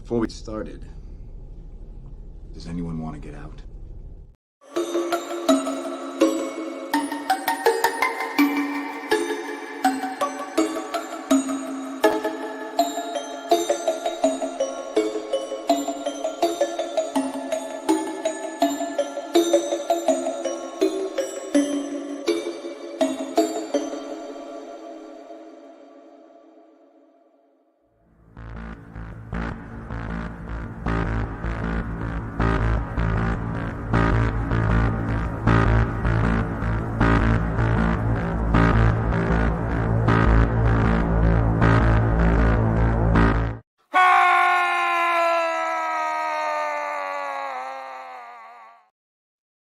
Before we started, does anyone want to get out?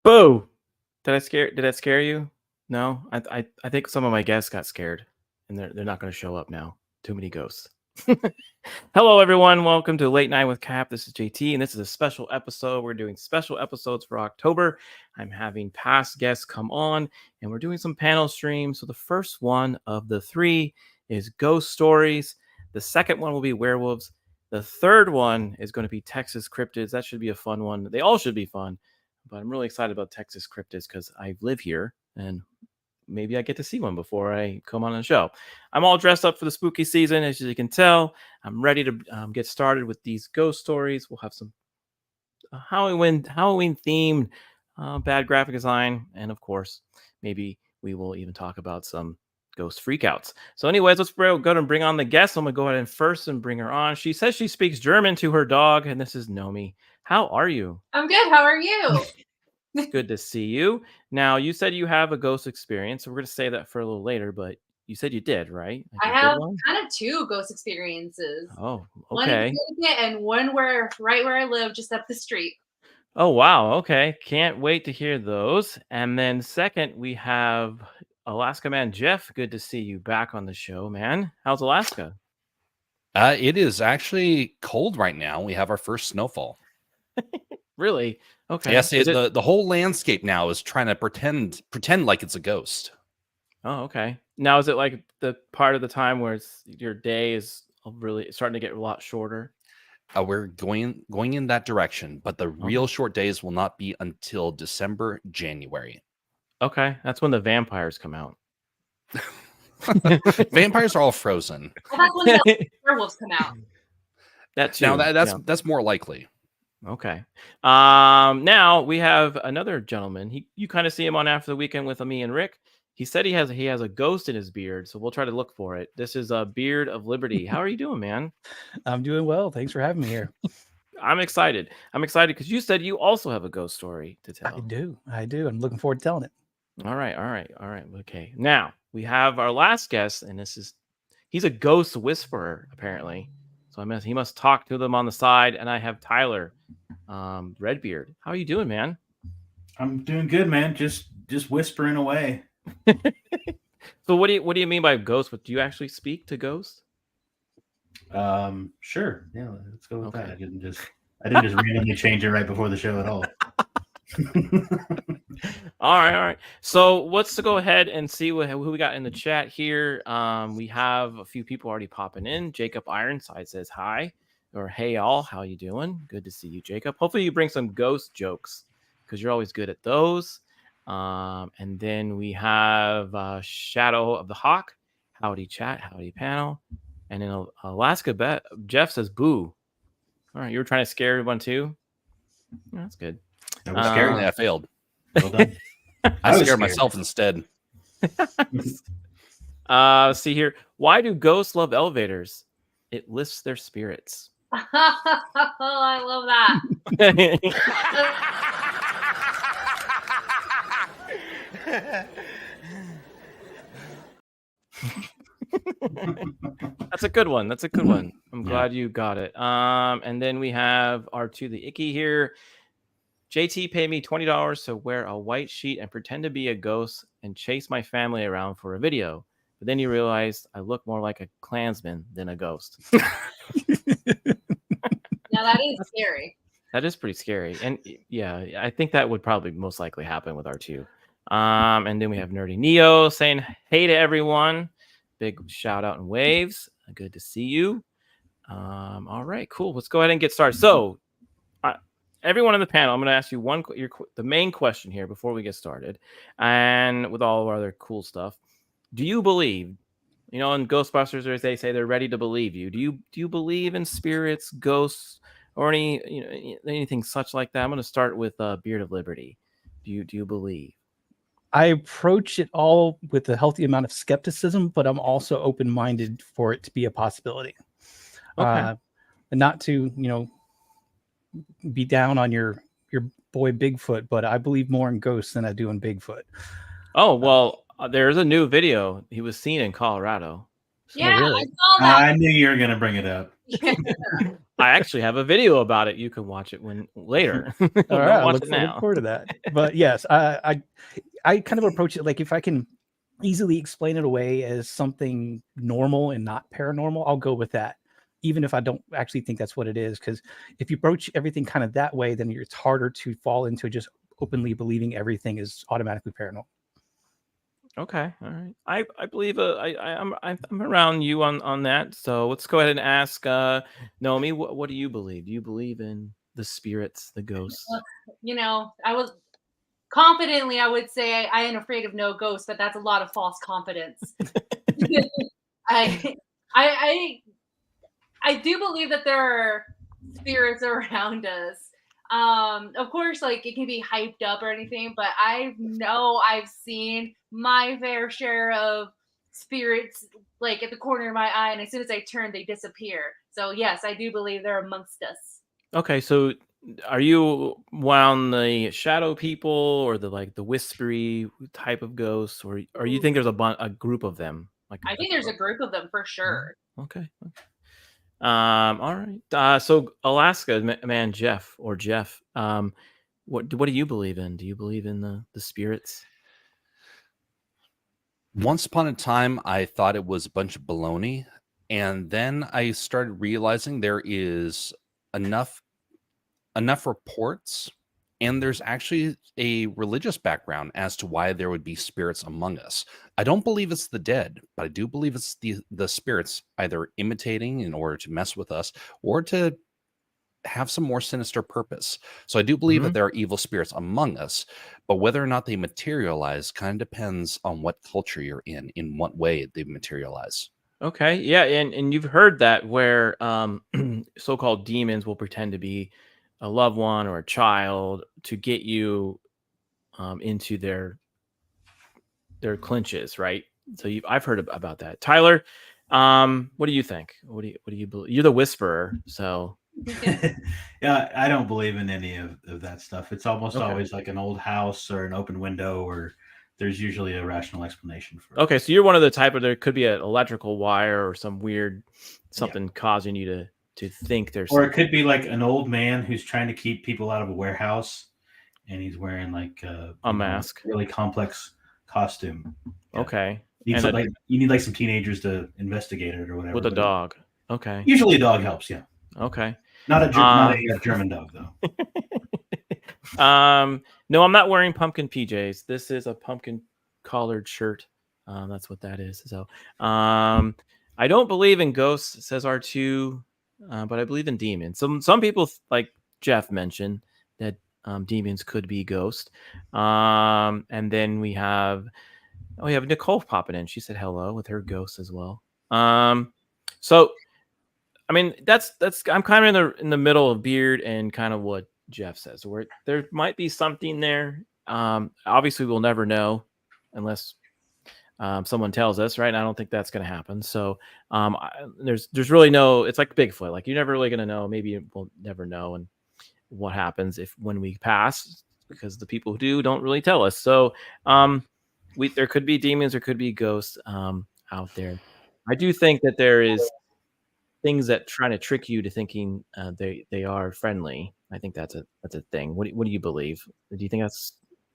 Boo! Did that scare you? No? I think some of my guests got scared, and they're not going to show up now. Too many ghosts. Hello, everyone. Welcome to Late Night with Cap. This is JT, and this is a special episode. We're doing special episodes for October. I'm having past guests come on, and we're doing some panel streams. So the first one of the three is ghost stories. The second one will be werewolves. The third one is going to be Texas cryptids. That should be a fun one. They all should be fun. But I'm really excited about Texas cryptids because I live here and maybe I get to see one before I come on the show. I'm all dressed up for the spooky season, as you can tell. I'm ready to get started with these ghost stories. We'll have some Halloween themed bad graphic design, and of course, maybe we will even talk about some ghost freakouts. So, anyways, let's go and bring on the guest. I'm gonna go ahead and first and bring her on. She says she speaks German to her dog, and this is Nomi. How are you? I'm good. How are you? It's good to see you. Now, you said you have a ghost experience, so we're going to say that for a little later, but you said you did, right? I have kind of two ghost experiences. Oh, One in okay. Connecticut and one right where I live, just up the street. Oh, wow. Okay. Can't wait to hear those. And then second, we have Alaska man Jeff. Good to see you back on the show, man. How's Alaska? It is actually cold right now. We have our first snowfall. Really? Okay. Yes, the whole landscape now is trying to pretend like it's a ghost. Oh, okay. Now, is it like the part of the time where your day is really starting to get a lot shorter? We're going in that direction, but the real short days will not be until December, January. Okay, that's when the vampires come out. Vampires are all frozen. Well, that's when the werewolves come out. That's more likely. Okay. Now we have another gentleman. You kind of see him on After the Weekend with me and Rick. He said he has a ghost in his beard, so we'll try to look for it. This is a Beard of Liberty. How are you doing, man? I'm doing well. Thanks for having me here. I'm excited. I'm excited because you said you also have a ghost story to tell. I do. I'm looking forward to telling it. All right. Okay. Now we have our last guest, and he's a ghost whisperer, apparently. So he must talk to them on the side. And I have Tyler, Redbeard. How are you doing, man? I'm doing good, man. Just whispering away. So what do you mean by ghost? Do you actually speak to ghosts? Sure. Yeah, let's go with that. I didn't just randomly change it right before the show at all. All right. So let's go ahead and see who we got in the chat here. We have a few people already popping in. Jacob Ironside says hi, or hey all, how you doing? Good to see you, Jacob. Hopefully you bring some ghost jokes because you're always good at those. And then we have Shadow of the Hawk. Howdy chat, howdy panel. And in Alaska, Jeff says boo. All right, you were trying to scare everyone too. Oh, that's good. That was scary. I failed. Well done. I scared myself instead. Let's see here. Why do ghosts love elevators? It lifts their spirits. I love that. That's a good one. I'm glad you got it. And then we have R2 the Icky here. JT paid me $20 to wear a white sheet and pretend to be a ghost and chase my family around for a video. But then you realized I look more like a Klansman than a ghost. Now that is scary. That is pretty scary. And yeah, I think that would probably most likely happen with R2. And then we have Nerdy Neo saying, hey to everyone. Big shout out and waves. Good to see you. All right, cool. Let's go ahead and get started. So, everyone on the panel, I'm going to ask you the main question here before we get started, and with all of our other cool stuff. Do you believe, in Ghostbusters, they say they're ready to believe you. Do you believe in spirits, ghosts, or anything such like that? I'm going to start with Beard of Liberty. Do you believe? I approach it all with a healthy amount of skepticism, but I'm also open-minded for it to be a possibility. Okay. And not to, be down on your boy Bigfoot, but I believe more in ghosts than I do in Bigfoot. Oh, well, there's a new video. He was seen in Colorado. Yeah, really? I saw that. I knew you were going to bring it up. I actually have a video about it. You can watch it later. All right, Don't I watch look it now. forward to that. But yes, I kind of approach it like if I can easily explain it away as something normal and not paranormal, I'll go with that, even if I don't actually think that's what it is. Because if you approach everything kind of that way, then it's harder to fall into just openly believing everything is automatically paranormal. Okay, all right. I believe I'm around you on that. So let's go ahead and ask Nomi. What do you believe? Do you believe in the spirits, the ghosts? I was confidently, I would say I am afraid of no ghosts, but that's a lot of false confidence. I do believe that there are spirits around us. Of course, like it can be hyped up or anything, but I know I've seen my fair share of spirits like at the corner of my eye, and as soon as I turn, they disappear. So yes, I do believe they're amongst us. Okay, so are you around the shadow people or the whispery type of ghosts, or you think there's a group of them? I think there's a group of them for sure. Okay. All right. So Alaska man, Jeff. What do you believe in? Do you believe in the spirits? Once upon a time, I thought it was a bunch of baloney, and then I started realizing there is enough reports, and there's actually a religious background as to why there would be spirits among us. I don't believe it's the dead, but I do believe it's the spirits either imitating in order to mess with us or to have some more sinister purpose. So I do believe that there are evil spirits among us, but whether or not they materialize kind of depends on what culture you're in what way they materialize. Okay, yeah, and you've heard that where so-called demons will pretend to be a loved one or a child to get you into their clinches, right? So I've heard about that. Tyler, what do you think? What do you believe? You're the whisperer, so Yeah, I don't believe in any of that stuff. It's almost Okay. always like an old house or an open window, or there's usually a rational explanation for it. Okay, so you're one of the type of there could be an electrical wire or some weird something causing you to think there's Or it could be like an old man who's trying to keep people out of a warehouse, and he's wearing like a mask. really complex costume. Yeah. Okay, You and need like some teenagers to investigate it or whatever. with a but dog. Okay, Usually a dog helps, yeah. okay. Not a German dog though. No, I'm not wearing pumpkin PJs. This is a pumpkin collared shirt. That's what that is. So, I don't believe in ghosts, says R2, but I believe in demons. Some people, like Jeff mentioned, that demons could be ghosts. And then we have Nicole popping in. She said hello with her ghost as well. So, I mean, that's I'm kind of in the middle of Beard and kind of what Jeff says, where there might be something there. Obviously, we'll never know unless someone tells us, right? And I don't think that's going to happen. So there's really no. It's like Bigfoot. Like you're never really going to know. Maybe we'll never know, and what happens when we pass, because the people who do don't really tell us. So there could be demons, there could be ghosts out there. I do think that there is things that trying to trick you to thinking they are friendly. I think that's a thing. What do you believe? Do you think that's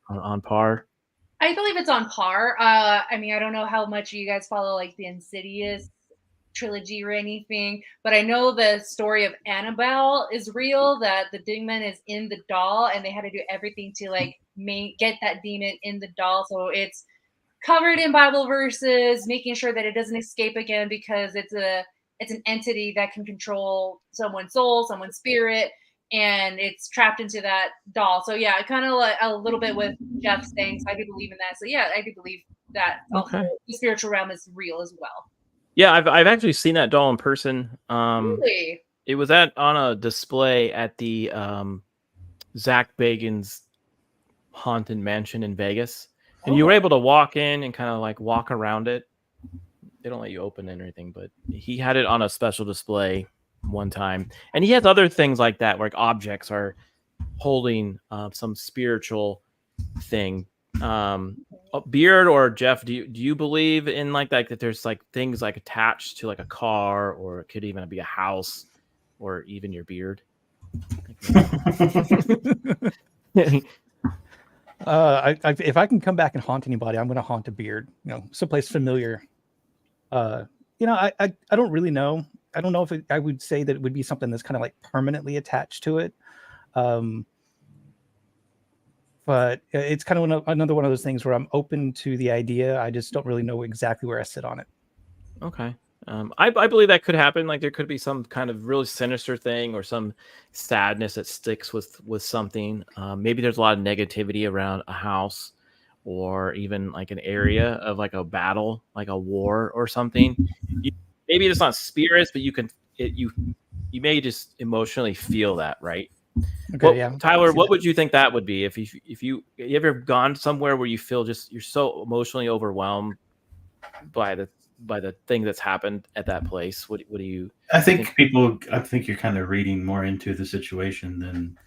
on par? I believe it's on par. I mean, I don't know how much you guys follow like the Insidious trilogy or anything, but I know the story of Annabelle is real, that the demon is in the doll and they had to do everything to like get that demon in the doll. So it's covered in Bible verses, making sure that it doesn't escape again because it's it's an entity that can control someone's soul, someone's spirit, and it's trapped into that doll. So yeah, kind of like a little bit with Jeff saying, so I do believe in that. So yeah, I do believe that Okay. the spiritual realm is real as well. Yeah, I've actually seen that doll in person. Really? It was on a display at the Zach Bagans Haunted Mansion in Vegas, and you were able to walk in and kind of like walk around it. They don't let you open it or anything, but he had it on a special display one time, and he has other things like that, where like objects are holding some spiritual thing. Beard or Jeff, do you believe in like that there's like things like attached to like a car, or it could even be a house, or even your beard? If I can come back and haunt anybody, I'm going to haunt a beard. Someplace familiar. I don't really know. I don't know if I would say that it would be something that's kind of like permanently attached to it. But it's kind of another one of those things where I'm open to the idea. I just don't really know exactly where I sit on it. Okay. I believe that could happen. Like there could be some kind of really sinister thing or some sadness that sticks with something. Maybe there's a lot of negativity around a house, or even like an area of like a battle, like a war or something. Maybe it's not spirits, but you may just emotionally feel that, right? Okay, yeah. Tyler, what would you think that would be if you ever gone somewhere where you feel you're so emotionally overwhelmed by the thing that's happened at that place? What do you? I think you're kind of reading more into the situation than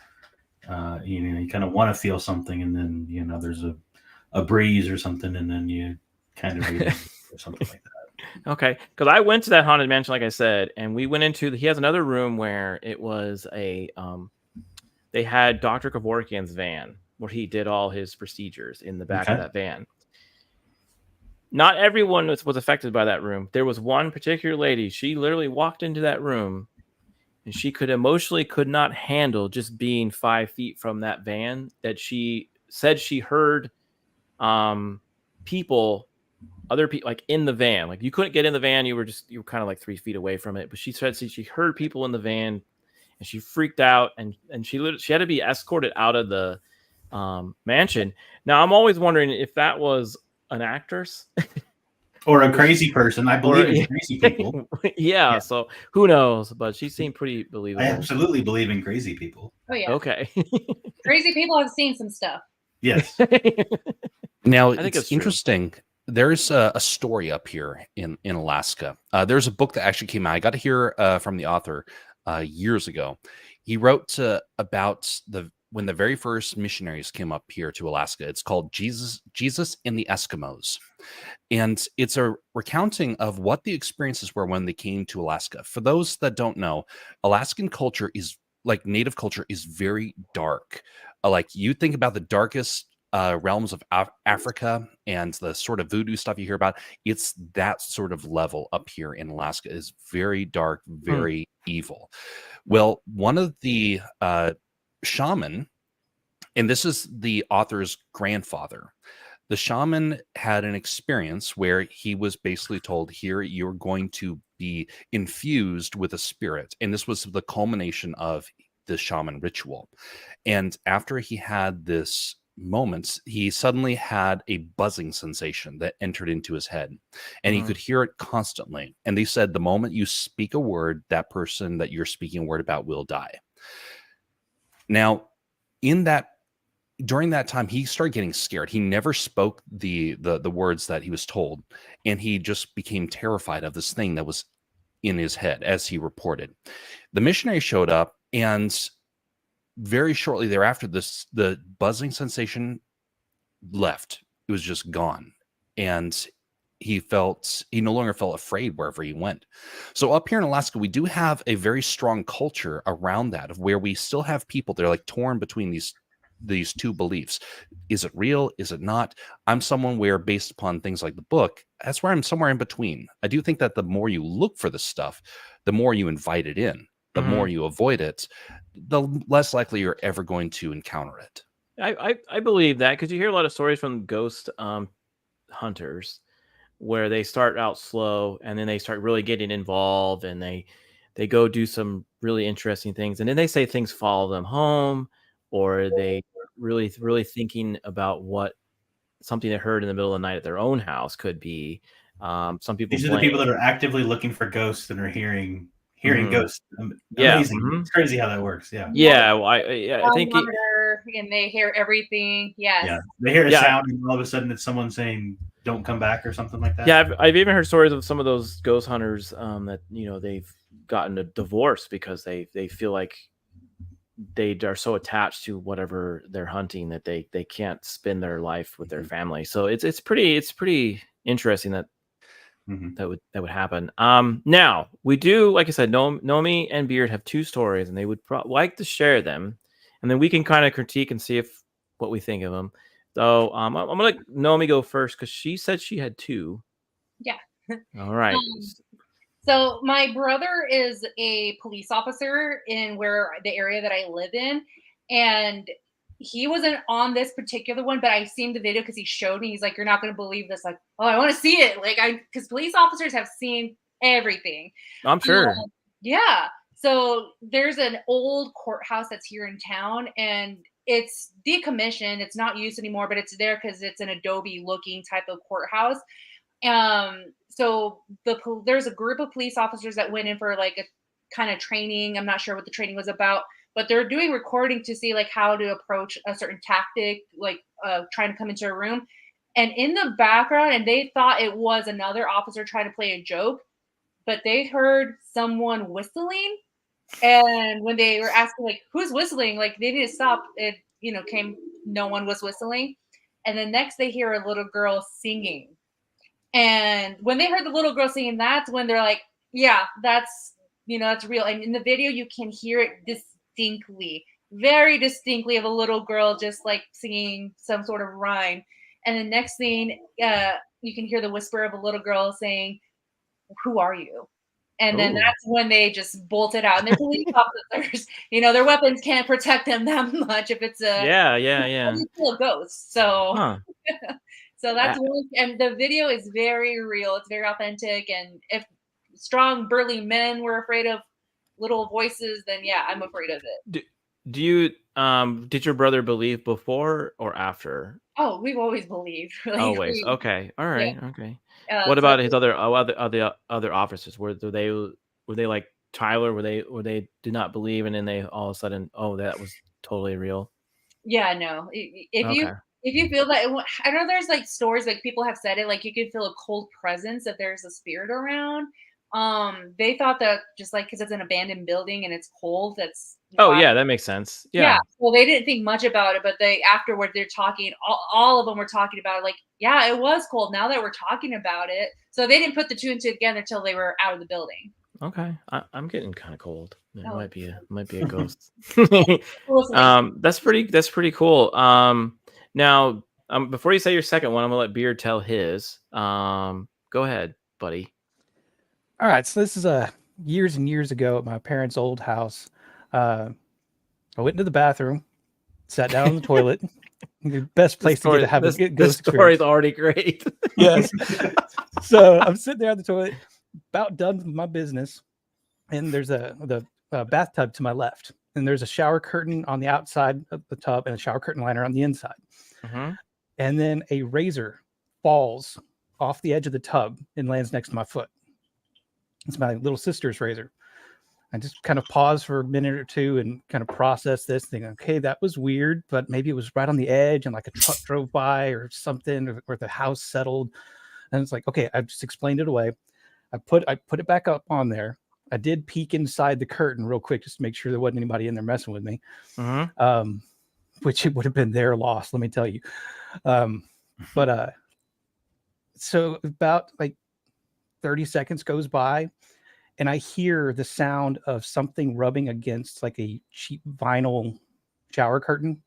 you kind of want to feel something, and then there's a breeze or something, and then you kind of read it or something like that. Okay, because I went to that haunted mansion, like I said, and we went into he has another room where it was a they had Dr. Kevorkian's van where he did all his procedures in the back of that van. Not everyone was affected by that room. There was one particular lady. She literally walked into that room, and she could not handle just being 5 feet from that van. That she said she heard other people like in the van. Like you couldn't get in the van. You were kind of like 3 feet away from it. But she said she heard people in the van, and she freaked out, and she had to be escorted out of the mansion. Now I'm always wondering if that was an actress or a crazy person. I believe in crazy people. Yeah, so who knows? But she seemed pretty believable. I absolutely believe in crazy people. Oh yeah. Okay. Crazy people have seen some stuff. Yes. Now it's interesting. There's a story up here in Alaska. There's a book that actually came out. I got to hear from the author years ago. He wrote about when the very first missionaries came up here to Alaska. It's called Jesus and the Eskimos. And it's a recounting of what the experiences were when they came to Alaska. For those that don't know, Alaskan culture is like native culture is very dark. Like you think about the darkest realms of Africa and the sort of voodoo stuff you hear about, it's that sort of level up here in Alaska. Is very dark, very evil. Well, one of the shaman, and this is the author's grandfather, the shaman had an experience where he was basically told, here, you're going to be infused with a spirit. And this was the culmination of the shaman ritual. And after he had this moments, he suddenly had a buzzing sensation that entered into his head, and he could hear it constantly. And they said, the moment you speak a word, that person that you're speaking a word about will die. Now, during that time, he started getting scared. He never spoke the words that he was told, and he just became terrified of this thing that was in his head, as he reported. The missionary showed up, and very shortly thereafter, the buzzing sensation left. It was just gone. And he no longer felt afraid wherever he went. So up here in Alaska, we do have a very strong culture around that, of where we still have people that are like torn between these two beliefs. Is it real? Is it not? I'm someone where, based upon things like the book, that's where I'm somewhere in between. I do think that the more you look for this stuff, the more you invite it in. The more you avoid it, the less likely you're ever going to encounter it. I believe that, because you hear a lot of stories from ghost hunters where they start out slow and then they start really getting involved and they go do some really interesting things, and then they say things follow them home, or they really thinking about what something they heard in the middle of the night at their own house could be. Some people These are the people that are actively looking for ghosts and are hearing ghosts. Yeah. Amazing. It's crazy how that works. Yeah. Yeah. Well, I think and they hear everything. Yes. Yeah. They hear a sound and all of a sudden it's someone saying, "Don't come back" or something like that. Yeah, I've even heard stories of some of those ghost hunters that they've gotten a divorce because they feel like they are so attached to whatever they're hunting that they can't spend their life with their family. So it's pretty interesting that that would happen. Now we do, like I said, Nomi and Beard have two stories, and they would like to share them, and then we can kind of critique and see what we think of them. So I'm gonna let Nomi go first because she said she had two. Yeah. All right. So my brother is a police officer in the area that I live in, and he wasn't on this particular one, but I seen the video because he showed me. He's like, "You're not going to believe this." Like, "Oh, I want to see it." Like, because police officers have seen everything. I'm sure. Yeah. So there's an old courthouse that's here in town, and it's decommissioned. It's not used anymore, but it's there because it's an adobe-looking type of courthouse. So there's a group of police officers that went in for like a kind of training. I'm not sure what the training was about, but they're doing recording to see like how to approach a certain tactic, like trying to come into a room. And in the background, and they thought it was another officer trying to play a joke, but they heard someone whistling. And when they were asking like, "Who's whistling?" Like they need to stop. It no one was whistling. And then next they hear a little girl singing. And when they heard the little girl singing, that's when they're like, "Yeah, that's real." And in the video, you can hear it distinctly, very distinctly, of a little girl just like singing some sort of rhyme. And the next thing, you can hear the whisper of a little girl saying, "Who are you?" And then that's when they just bolted out. And they're police officers. Their weapons can't protect them that much if it's a ghost. So. So that's one, and the video is very real. It's very authentic. And if strong, burly men were afraid of little voices, then yeah, I'm afraid of it. Do you did your brother believe before or after? Oh, we've always believed. Always. Okay. All right. Yeah. Okay. What about his other officers? Were they like Tyler? Were they did not believe, and then they all of a sudden, oh, that was totally real? Yeah. No. If you feel that, I know there's like stories, like people have said it, like you can feel a cold presence if there's a spirit around. They thought that just like because it's an abandoned building and it's cold, that's yeah, that makes sense. Yeah. Well, they didn't think much about it, but they afterward they're talking. All of them were talking about it, like, yeah, it was cold. Now that we're talking about it, so they didn't put the two and two together until they were out of the building. Okay, I'm getting kind of cold. It might be a ghost. That's pretty cool. Now, before you say your second one, I'm gonna let Beard tell his. Go ahead, buddy. All right, so this is years and years ago at my parents' old house. I went into the bathroom, sat down on the toilet. The best place to have a ghost experience. This story's already great. Yes. So I'm sitting there on the toilet, about done with my business, and there's the bathtub to my left, and there's a shower curtain on the outside of the tub and a shower curtain liner on the inside. And then a razor falls off the edge of the tub and lands next to my foot. It's my little sister's razor. I just kind of pause for a minute or two and kind of process this, thinking, okay, that was weird, but maybe it was right on the edge and like a truck drove by or something, or the house settled. And it's like, okay, I've just explained it away. I put it back up on there. I did peek inside the curtain real quick just to make sure there wasn't anybody in there messing with me. Which it would have been their loss, let me tell you. So about like 30 seconds goes by, and I hear the sound of something rubbing against like a cheap vinyl shower curtain.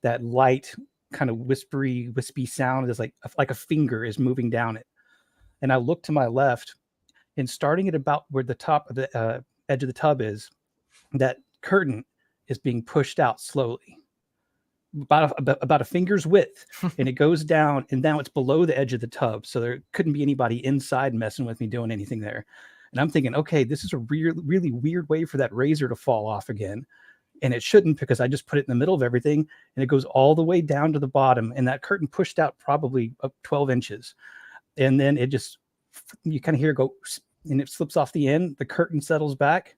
That light, kind of wispy sound is like a finger is moving down it. And I look to my left, and starting at about where the top of the edge of the tub is, that curtain is being pushed out slowly. about a finger's width, and it goes down, and now it's below the edge of the tub, so there couldn't be anybody inside messing with me doing anything there. And I'm thinking, okay, this is a really weird way for that razor to fall off again. And it shouldn't, because I just put it in the middle of everything, and it goes all the way down to the bottom, and that curtain pushed out probably up 12 inches. And then it just, you kind of hear it go, and it slips off the end, the curtain settles back,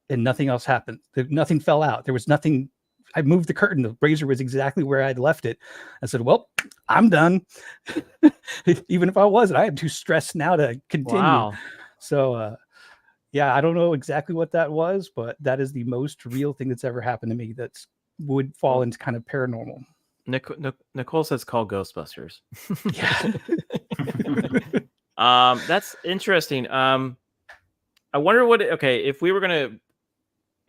and nothing else happened. Nothing fell out. There was nothing. I moved the curtain. The razor was exactly where I'd left it. I said, well, I'm done. Even if I wasn't, I am too stressed now to continue. Wow. So, yeah, I don't know exactly what that was, but that is the most real thing that's ever happened to me that would fall into kind of paranormal. Nicole says call Ghostbusters. Yeah. That's interesting. I wonder what, okay, if we were going to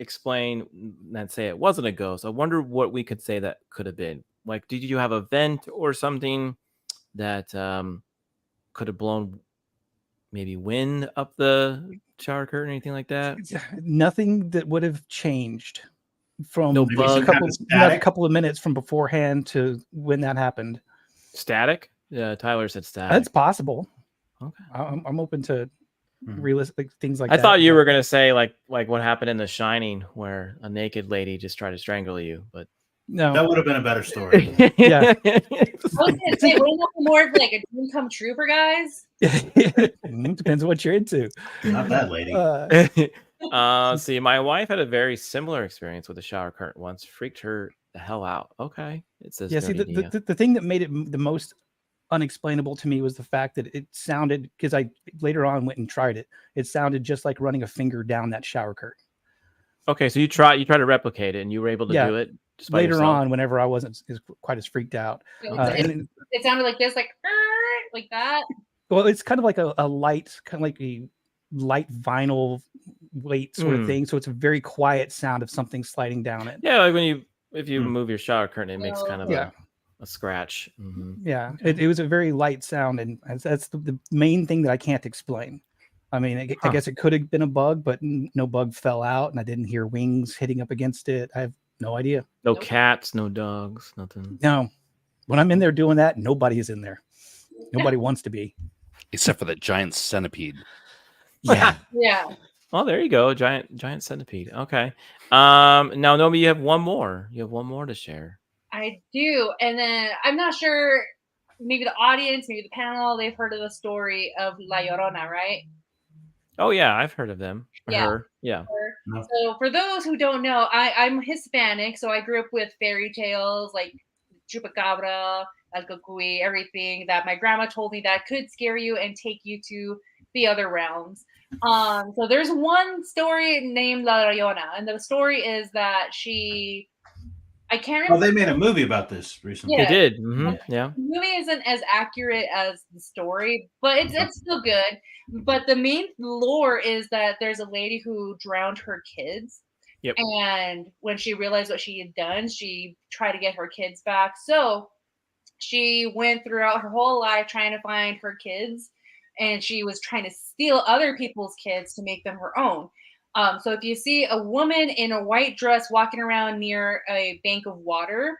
explain and say it wasn't a ghost, I wonder what we could say that could have been. Like, did you have a vent or something that could have blown maybe wind up the shower curtain or anything like that? Nothing that would have changed from No a bug. couple of minutes from beforehand to when that happened. Static? Yeah, Tyler said static. That's possible. Okay. I'm open to realistic things like I that. thought you were gonna say like what happened in The Shining, where a naked lady just tried to strangle you, but no, That would have been a better story. Yeah. I was gonna say, wouldn't that be more of like a dream come true for guys? Depends on what you're into. Not that lady. See, my wife had a very similar experience with a shower curtain once. Freaked her the hell out. Okay, it says Yeah, see, the thing that made it the most unexplainable to me was the fact that it sounded, because I later on went and tried it, it sounded just like running a finger down that shower curtain. Okay, so you tried to replicate it, and you were able to Yeah. do it just by Later yourself? on, whenever I wasn't quite as freaked out. It sounded like this, like that. Well, it's kind of like a light, kind of like a light vinyl weight sort of thing. So it's a very quiet sound of something sliding down it. Yeah, like if you move your shower curtain, it makes kind of Yeah. a scratch. Yeah, it was a very light sound, and that's the main thing that I can't explain. I mean, I guess it could have been a bug, but no bug fell out, and I didn't hear wings hitting up against it. I have no idea. No cats, no dogs, nothing. No, when I'm in there doing that, nobody is in there. Nobody wants to be. Except for that giant centipede. Yeah. Yeah. Oh, there you go, giant centipede. Okay. Now, Nomi, you have one more. You have one more to share. I do. And then I'm not sure, maybe the audience, maybe the panel, they've heard of the story of La Llorona, right? Oh, yeah, I've heard of them. Yeah. Her. Yeah. No. So for those who don't know, I'm Hispanic, so I grew up with fairy tales like Chupacabra, El Cucuy, everything that my grandma told me that could scare you and take you to the other realms. So there's one story named La Llorona, and the story is that I can't remember. Oh, they made a movie about this recently. Yeah. They did. Yeah. The movie isn't as accurate as the story, but it's still good. But the main lore is that there's a lady who drowned her kids. Yep. And when she realized what she had done, she tried to get her kids back. So she went throughout her whole life trying to find her kids, and she was trying to steal other people's kids to make them her own. So if you see a woman in a white dress walking around near a bank of water,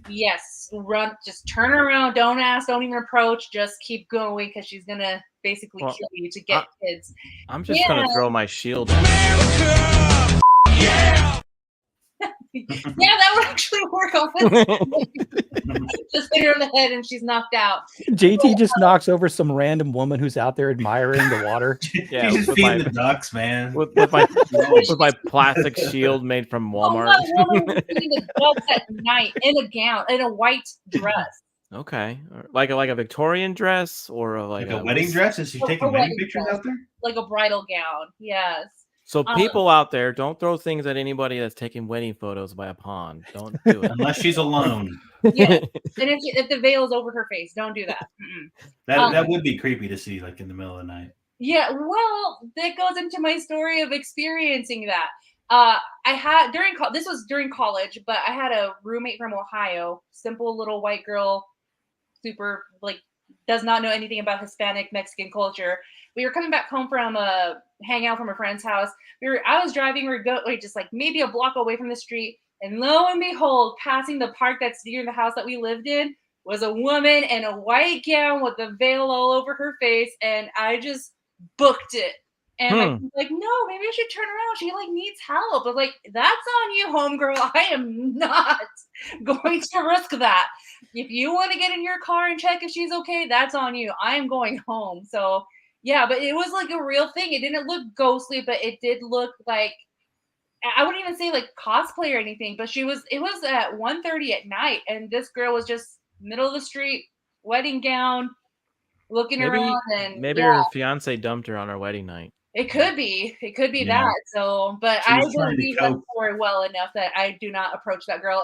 yes, run, just turn around, don't ask, don't even approach, just keep going, because she's gonna basically kill you to get kids. I'm just gonna throw my shield at Yeah, that would actually work on just hit her in the head and she's knocked out. JT just knocks over some random woman who's out there admiring the water. Yeah, He's just feeding the ducks, man. with my plastic shield made from Walmart. Oh, no, woman feeding the ducks at night in a gown, in a white dress. Okay, like a Victorian dress or Like a wedding dress? Is she taking wedding pictures out there? Like a bridal gown, yes. So people out there, don't throw things at anybody that's taking wedding photos by a pond. Don't do it. Unless she's alone. Yeah, and if the veil is over her face, don't do that. That would be creepy to see, like in the middle of the night. Yeah, well, that goes into my story of experiencing that. I had this was during college, but I had a roommate from Ohio, simple little white girl, super does not know anything about Hispanic Mexican culture. We were coming back home from a hangout from a friend's house. I was driving. We were just like maybe a block away from the street. And lo and behold, passing the park that's near the house that we lived in was a woman in a white gown with a veil all over her face, and I just booked it. And my friend's like, no, maybe I should turn around. She like needs help. I was like, that's on you, homegirl. I am not going to risk that. If you want to get in your car and check if she's okay, that's on you. I am going home. So yeah, but it was like a real thing. It didn't look ghostly, but it did look like, I wouldn't even say like cosplay or anything, but it was at 1:30 at night, and this girl was just middle of the street, wedding gown, looking around, and maybe her fiance dumped her on her wedding night. It could be Yeah. that. So, but She I was trying to believe that cope. story well enough that I do not approach that girl.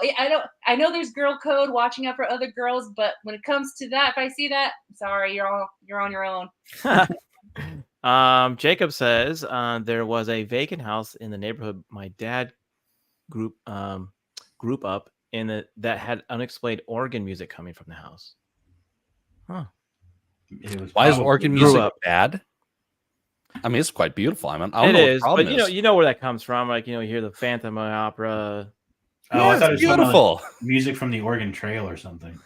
I know there's girl code, watching out for other girls, but when it comes to that, if I see that, sorry, you're on your own. Jacob says there was a vacant house in the neighborhood my dad group up in that had unexplained organ music coming from the house. Huh. Why is organ Grew music up. bad? I mean, it's quite beautiful. I mean, I don't It know what the is, problem but is. you know where that comes from. Like, you hear the Phantom Opera. Oh, Yeah, I thought it it's was beautiful. music from the Oregon Trail or something.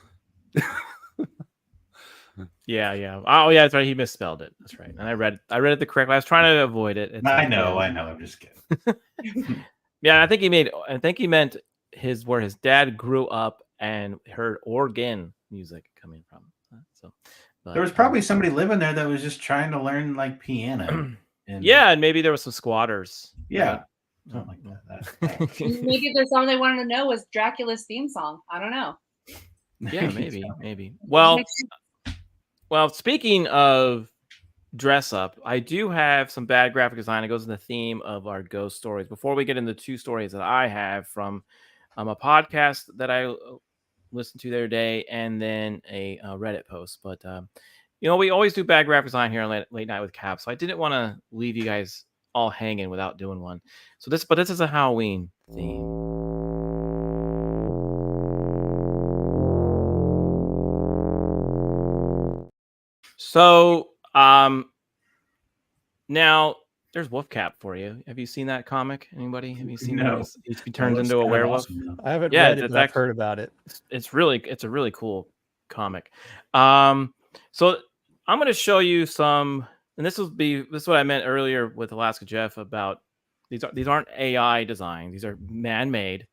Yeah. Oh, yeah, that's right. He misspelled it. That's right. And I read it the correct way. I was trying to avoid it. It's I like, know. I'm just kidding. Yeah, I think he meant where his dad grew up and heard organ music coming from. So but, There was probably somebody living there that was just trying to learn like piano. And yeah, and maybe there was some squatters. yeah, right? something like that. Maybe the song they wanted to know was Dracula's theme song. I don't know. Yeah, maybe. Well, speaking of dress up, I do have some bad graphic design that goes in the theme of our ghost stories. Before we get into 2 stories that I have from a podcast that I listened to the other day, and then a Reddit post. But we always do bad graphic design here on Late Night with Cap, so I didn't want to leave you guys all hanging without doing one. So this is a Halloween theme. So now there's Wolfcap for you. Have you seen that comic? Anybody? Have you seen No. He turns into a werewolf. Awesome, I haven't Yeah, read it, it's but I've heard about it. It's a really cool comic. So I'm going to show you some, and this is what I meant earlier with Alaska Jeff about these aren't AI designs. These are man-made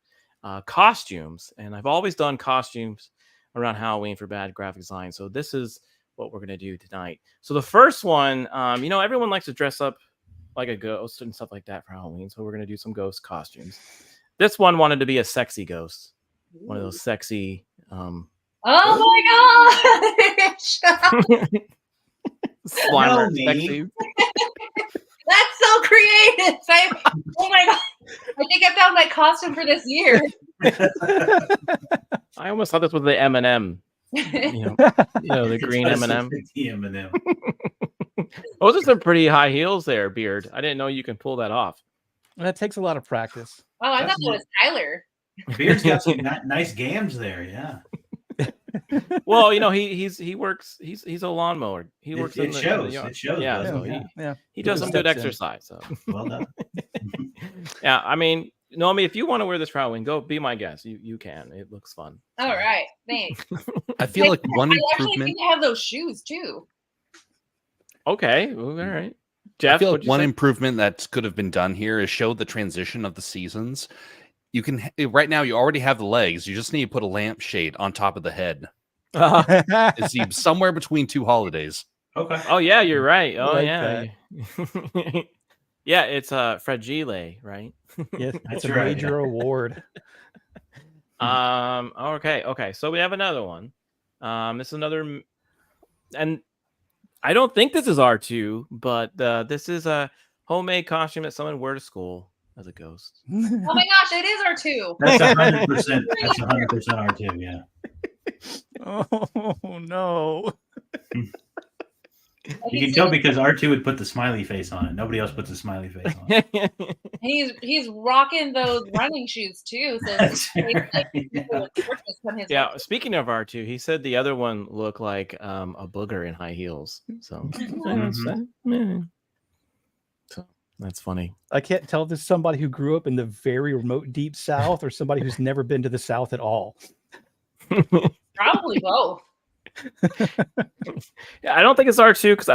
costumes, and I've always done costumes around Halloween for bad graphic design. So this is what we're going to do tonight. So the first one, everyone likes to dress up like a ghost and stuff like that for Halloween. So we're going to do some ghost costumes. This one wanted to be a sexy ghost. One of those sexy. Oh my gosh! Slimer, Nomi. sexy. That's so creative. Oh my god! I think I found my costume for this year. I almost thought this was the M&M. The green M&M. The M&M. Those are some pretty high heels there, Beard. I didn't know you can pull that off. That takes a lot of practice. Oh, I thought that was Tyler. Beard's got some nice gams there. Yeah. Well, he works. He's a lawnmower. He works in the shows. yard. It shows. Yeah, doesn't so it? Yeah. he does some good Steps in. exercise. So Well done. yeah, I mean, Nomi, if you want to wear this for Halloween, go be my guest. You can. It looks fun. All right, thanks. I feel like one I actually improvement. think I have those shoes too. Okay, all right. Jeff, I feel what'd like you one say? improvement that could have been done here is show the transition of the seasons. You can right now. You already have the legs. You just need to put a lampshade on top of the head. It seems somewhere between 2 holidays. Okay. Oh yeah, you're right. Oh like yeah. Yeah, it's Fragile, right? Yes, That's it's a right, major award. Okay. So we have another one. This is another, and I don't think this is R2, but this is a homemade costume that someone wore to school as a ghost. Oh my gosh, it is R2. That's 100%. That's 100% R2. Yeah. Oh no. You can tell because R2 would put the smiley face on it. Nobody else puts a smiley face on it. He's rocking those running shoes too. So That's it's like right, yeah. people with torches come his Yeah, way. speaking of R2, he said the other one looked like a booger in high heels. So, Mhm. So, That's funny. I can't tell if this is somebody who grew up in the very remote deep South or somebody who's never been to the South at all. Probably both. Yeah, I don't think it's R2 because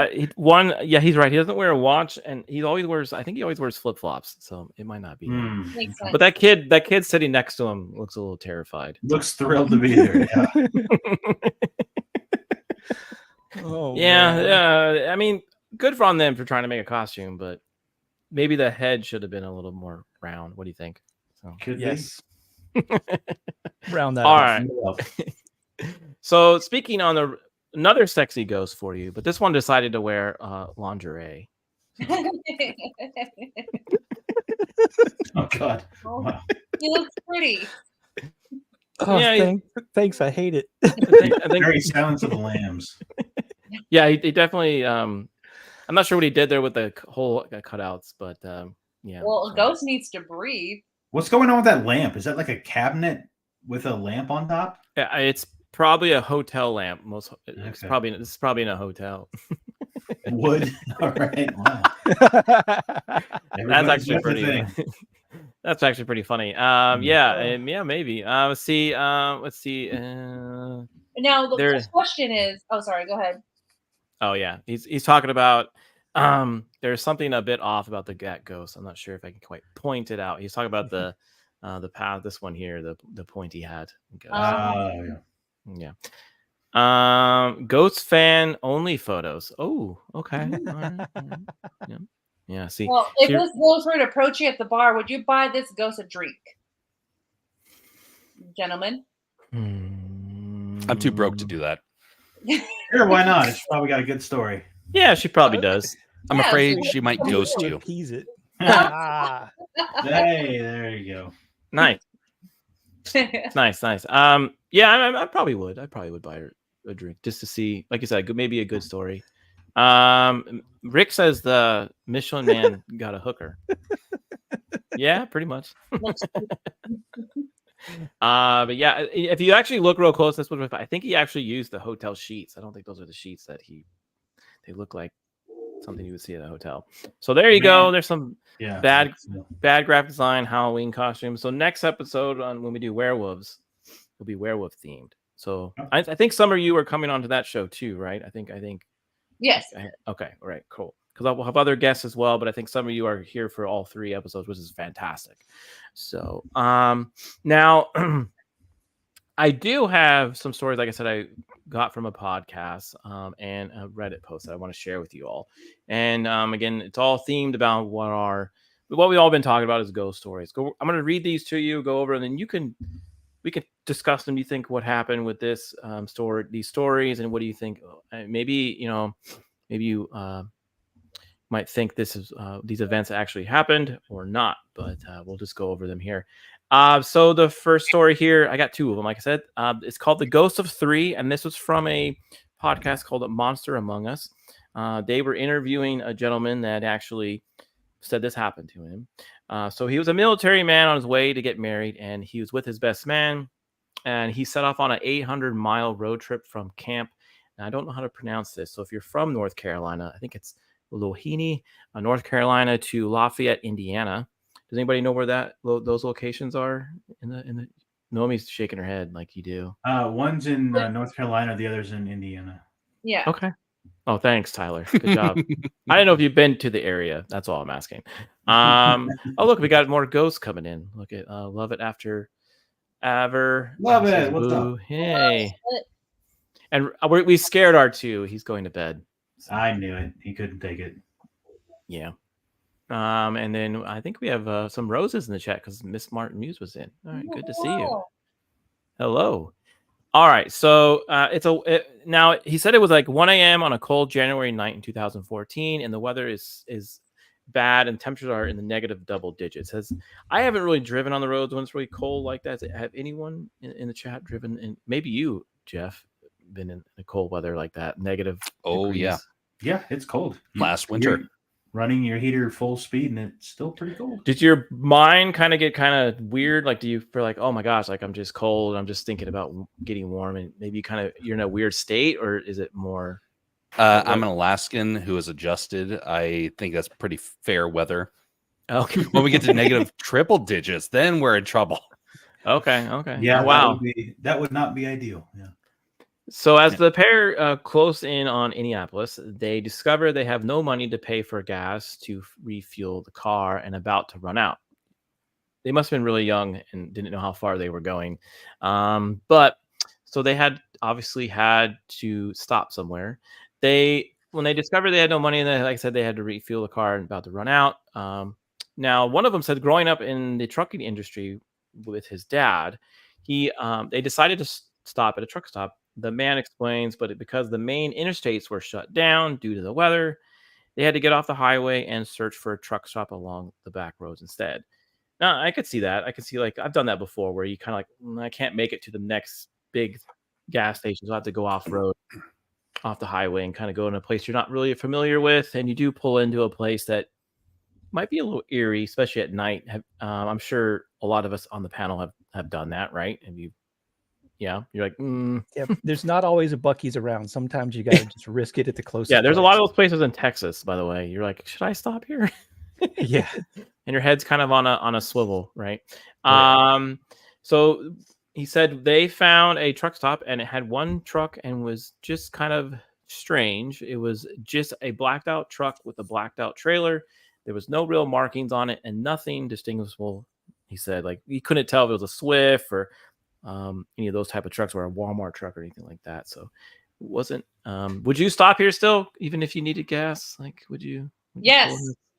he's right. He doesn't wear a watch, and he always wears. I think he always wears flip flops, so it might not be. him. Makes sense. But that kid sitting next to him looks a little terrified. Looks thrilled to be there. Yeah. Oh, Yeah, man. yeah. I mean, good on them for trying to make a costume, but maybe the head should have been a little more round. What do you think? So, Could Yes. Round that all off. right. be. So speaking on another sexy ghost for you, but this one decided to wear lingerie. Oh God. Well, Wow. he looks pretty. Oh, Yeah, thanks. I hate it. I think Very Silence of the Lambs. yeah, he definitely. I'm not sure what he did there with the whole cutouts, but yeah. Well, a so- ghost needs to breathe. What's going on with that lamp? Is that like a cabinet with a lamp on top? Yeah, it's probably a hotel lamp. This is Okay. probably in a hotel. Wood. All right. Wow. That's Everybody's actually got their pretty. thing. That's actually pretty funny. Yeah, maybe. Let's see. Now, the There- first question is, oh, sorry, go ahead. Oh yeah, he's talking about. There's something a bit off about the ghost. I'm not sure if I can quite point it out. He's talking about the path. This one here, the pointy hat. Ghost. Yeah. Yeah. Ghost fan only photos. Oh, okay. All right. Yeah. See, Well, if here- this ghost were to approach you at the bar, would you buy this ghost a drink? Gentlemen? I'm too broke to do that. Sure, why not? It's probably got a good story. Yeah, she probably does. I'm Yeah, afraid so- she might ghost you. Appease it. Hey, Ah. there you go. Nice. Yeah, I probably would. I probably would buy her a drink just to see, like you said, maybe a good story. Rick says the Michelin Man got a hooker. Yeah, pretty much. But yeah, if you actually look real close, this would. I think he actually used the hotel sheets. I don't think those are the sheets that they look like something you would see at a hotel. So there you go. There's some Yeah. bad graphic design Halloween costumes. So next episode when we do werewolves, will be werewolf themed. So I think some of you are coming onto that show too, right? I think. Yes. Okay. All right. Cool. Because I will have other guests as well, but I think some of you are here for all 3 episodes, which is fantastic. So now I do have some stories, like I said, I got from a podcast and a Reddit post that I want to share with you all. And again, it's all themed about what we've all been talking about is ghost stories. I'm going to read these to you, go over, and then we can discuss them. You think what happened with this these stories, and what do you think? Maybe you might think this is these events actually happened or not, but we'll just go over them here. So the first story here, I got 2 of them. Like I said, it's called The Ghost of 3, and this was from a podcast called Monster Among Us. They were interviewing a gentleman that actually said this happened to him. So he was a military man on his way to get married, and he was with his best man, and he set off on an 800-mile road trip from camp. And I don't know how to pronounce this. So if you're from North Carolina, I think it's Lohini, North Carolina to Lafayette, Indiana. Does anybody know where those locations are in the? Nomi's shaking her head like you do. One's in North Carolina, the other's in Indiana. Yeah. Okay. Oh, thanks, Tyler. Good job. I don't know if you've been to the area. That's all I'm asking. Oh, look, we got more ghosts coming in. Look at Love It After Ever. Love it. What's up? Hey. And we scared R2. He's going to bed. So, I knew it. He couldn't take it. yeah. And then I think we have some roses in the chat because Miss Martin Muse was in. All right, good to see you. Hello. All right, so now he said it was like 1 a.m. on a cold January night in 2014, and the weather is bad, and temperatures are in the negative double digits. I haven't really driven on the roads when it's really cold like that. Have anyone in the chat driven? And maybe you, Jeff, been in the cold weather like that? Negative. Oh, degrees? yeah. Yeah, it's cold. Last You're winter. running your heater full speed, and it's still pretty cold. Did your mind kind of get kind of weird? Like, do you feel like, oh my gosh, like I'm just cold, I'm just thinking about getting warm, and maybe you're in a weird state, or is it more? I'm an Alaskan who is adjusted. I think that's pretty fair weather. Okay. When we get to negative triple digits, then we're in trouble. Okay. Okay. Yeah, Oh, wow. that would not be ideal. Yeah. So as the pair close in on Indianapolis, they discover they have no money to pay for gas to refuel the car and about to run out. They must have been really young and didn't know how far they were going. But so they obviously had to stop somewhere. When they discovered they had no money, and like I said, they had to refuel the car and about to run out. Now, one of them said growing up in the trucking industry with his dad, they decided to stop at a truck stop. The man explains, but because the main interstates were shut down due to the weather, they had to get off the highway and search for a truck stop along the back roads instead. Now, I could see that. I could see, like, I've done that before where you kind of like, I can't make it to the next big gas station, so I have to go off road, off the highway, and kind of go in a place you're not really familiar with. And you do pull into a place that might be a little eerie, especially at night. I'm sure a lot of us on the panel have done that, right? Have you? Yeah, you're like, Yeah, there's not always a Buc-ee's around. Sometimes you got to just risk it at the closest. Yeah, there's a place. lot of those places in Texas, by the way. You're like, should I stop here? Yeah, and your head's kind of on a swivel, right? Right. So he said they found a truck stop and it had one truck and was just kind of strange. It was just a blacked out truck with a blacked out trailer. There was no real markings on it and nothing distinguishable. He said, like, you couldn't tell if it was a Swift or any of those type of trucks or a Walmart truck or anything like that. So it wasn't. Would you stop here still, even if you needed gas? Like, would you Yes.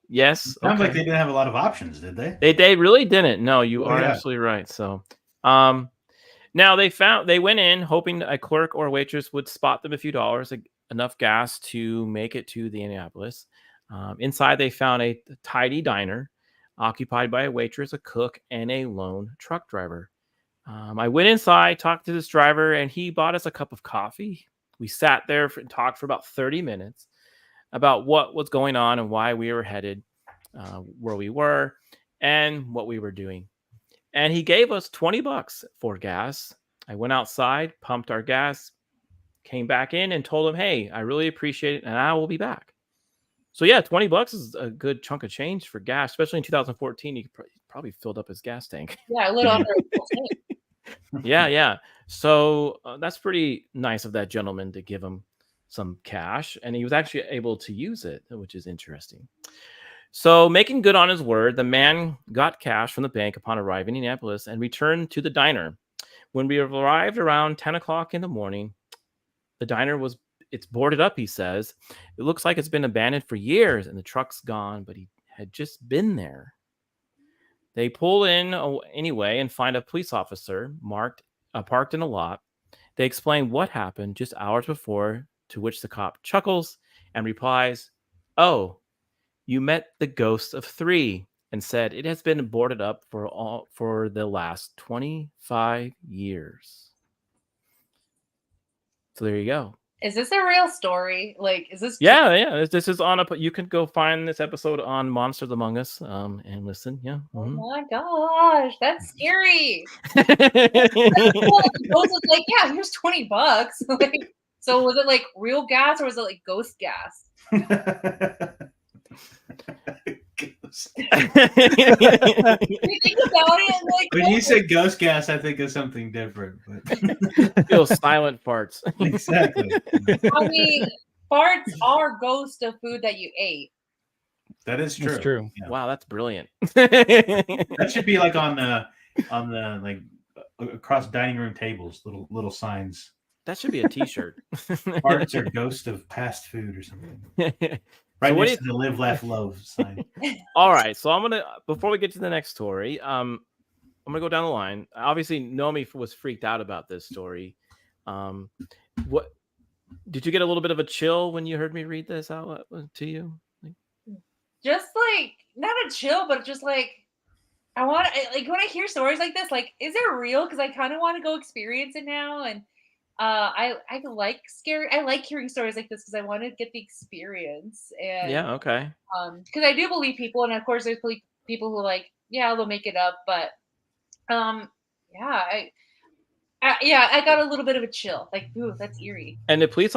Yes. Sounds like they didn't have a lot of options, did they? They really didn't. No, you are absolutely right. So, now they went in hoping a clerk or waitress would spot them a few dollars, enough gas to make it to the Indianapolis. Inside, they found a tidy diner occupied by a waitress, a cook, and a lone truck driver. I went inside, talked to this driver, and he bought us a cup of coffee. We sat there and talked for about 30 minutes about what was going on and why we were headed where we were and what we were doing. And he gave us $20 for gas. I went outside, pumped our gas, came back in and told him, hey, I really appreciate it and I will be back. So yeah, $20 is a good chunk of change for gas, especially in 2014. He probably filled up his gas tank. Yeah, a little under a full tank. Yeah. So that's pretty nice of that gentleman to give him some cash, and he was actually able to use it, which is interesting. So, making good on his word, the man got cash from the bank upon arriving in Indianapolis and returned to the diner. When we arrived around 10 o'clock in the morning, the diner it's boarded up, he says. It looks like it's been abandoned for years and the truck's gone, but he had just been there. They pull in anyway and find a police officer parked in a lot. They explain what happened just hours before, to which the cop chuckles and replies, "Oh, you met the ghost of 3," and said it has been boarded up for the last 25 years. So there you go. Is this a real story? Like, is this? Yeah. This is on you can go find this episode on Monsters Among Us and listen. Yeah. Oh Mhm. my gosh, that's scary. That's cool. The ghost was like, yeah, here's $20. Like, so was it like real gas or was it like ghost gas? Ghost. You think about it, like, When you say ghost gas, I think of something different. But Feel silent farts. exactly. I mean, farts are ghosts of food that you ate. That is true. That's true. Yeah. Wow, that's brilliant. That should be like on the like across dining room tables, little signs. That should be a T-shirt. Farts are ghost of past food or something. Right So what next to the live, laugh, love sign. All right, so before we get to the next story, I'm gonna go down the line. Obviously, Nomi was freaked out about this story. What did you get a little bit of a chill when you heard me read this out to you? Just like not a chill, but just like I want like when I hear stories like this, like is it real? Because I kind of want to go experience it now, and I like scary. I like hearing stories like this because I want to get the experience. And Yeah, okay. because I do believe people, and of course there's people who like they'll make it up, but I got a little bit of a chill. Like, ooh, that's eerie. And another police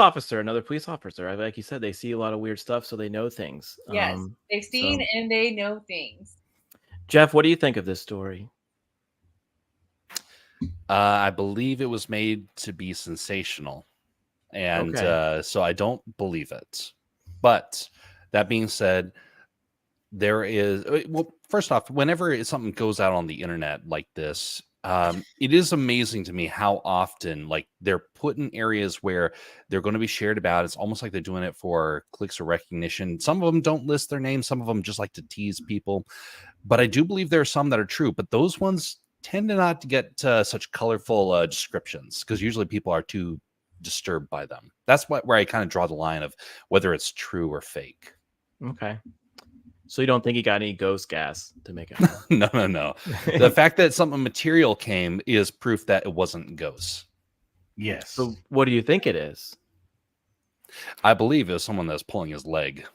officer, like you said, they see a lot of weird stuff, so they know things. Yes, they've seen and they know things. Jeff, what do you think of this story? I believe it was made to be sensational, and Okay. so I don't believe it. But that being said, there is well, first off, whenever something goes out on the internet like this, it is amazing to me how often like they're put in areas where they're going to be shared about. It's almost like they're doing it for clicks or recognition. Some of them don't list their names, some of them just like to tease people, but I do believe there are some that are true, but those ones tend to not to get such colorful descriptions, because usually people are too disturbed by them. That's where I kind of draw the line of whether it's true or fake. Okay. So you don't think he got any ghost gas to make it? No. The fact that something material came is proof that it wasn't ghosts. Yes. So what do you think it is? I believe it was someone that was pulling his leg.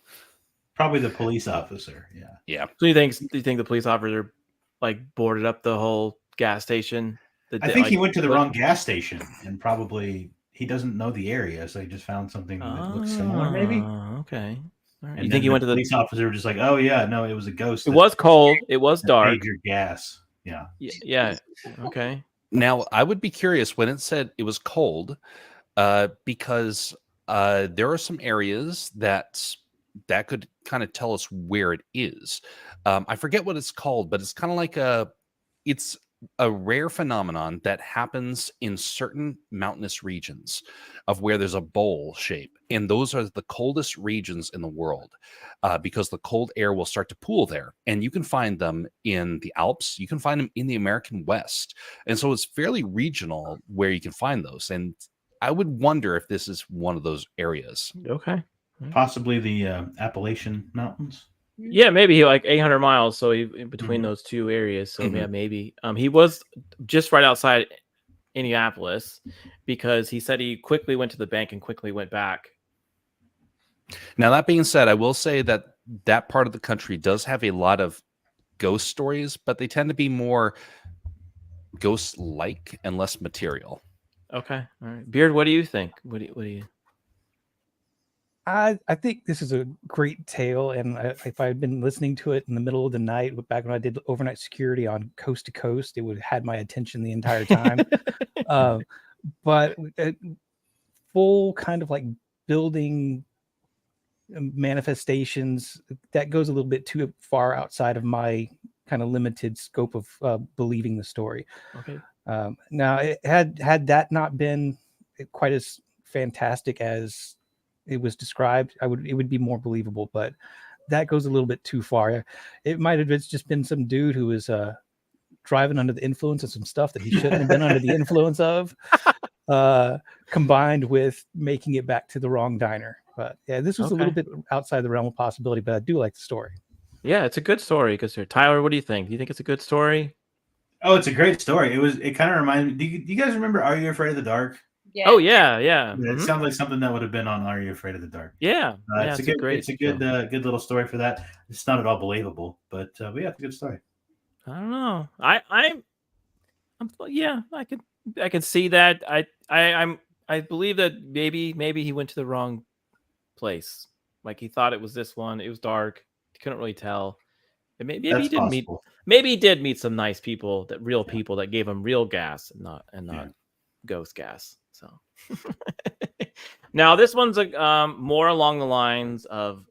Probably the police officer. Yeah. Yeah. So do you think the police officer like boarded up the whole gas station? I think he went to the wrong gas station, and probably he doesn't know the area, so he just found something that looks similar, maybe. Okay. All right. And You think he went to the police officer was just like, "Oh yeah, no, it was a ghost." It was cold. It was that dark. paid your gas. Yeah. Yeah. Okay. Now, I would be curious when it said it was cold, because there are some areas that could kind of tell us where it is. I forget what it's called, but it's kind of like it's a rare phenomenon that happens in certain mountainous regions of where there's a bowl shape. And those are the coldest regions in the world, because the cold air will start to pool there. And you can find them in the Alps. You can find them in the American West. And so it's fairly regional where you can find those. And I would wonder if this is one of those areas. Okay. Possibly the Appalachian Mountains. Yeah, maybe he like 800 miles. So he in between those two areas. So yeah, maybe. He was just right outside Indianapolis, because he said he quickly went to the bank and quickly went back. Now, that being said, I will say that that part of the country does have a lot of ghost stories, but they tend to be more ghost-like and less material. Okay. All right. Beard, what do you think? What do you I think this is a great tale, and if I had been listening to it in the middle of the night, back when I did overnight security on Coast to Coast, it would have had my attention the entire time. But full kind of like building manifestations, that goes a little bit too far outside of my kind of limited scope of believing the story. Okay. Now, had that not been quite as fantastic as it was described, it would be more believable, but that goes a little bit too far. It might have just been some dude who was driving under the influence of some stuff that he shouldn't have been under the influence of, combined with making it back to the wrong diner. But yeah, this was a little bit outside the realm of possibility, but I do like the story. Yeah, it's a good story. Because Tyler, what do you think? Do you think it's a good story? Oh, it's a great story. It kind of reminds me. Do you guys remember Are You Afraid of the Dark? Yeah. Oh yeah. It sounds like something that would have been on Are You Afraid of the Dark? Yeah. It's a good little story for that. It's not at all believable, but yeah, it's a good story. I don't know. I'm yeah. I can see that. I believe that maybe he went to the wrong place. Like he thought it was this one. It was dark. He couldn't really tell. And maybe he did possible. Maybe he did meet some nice people, people that gave him real gas and not ghost gas. So now this one's more along the lines of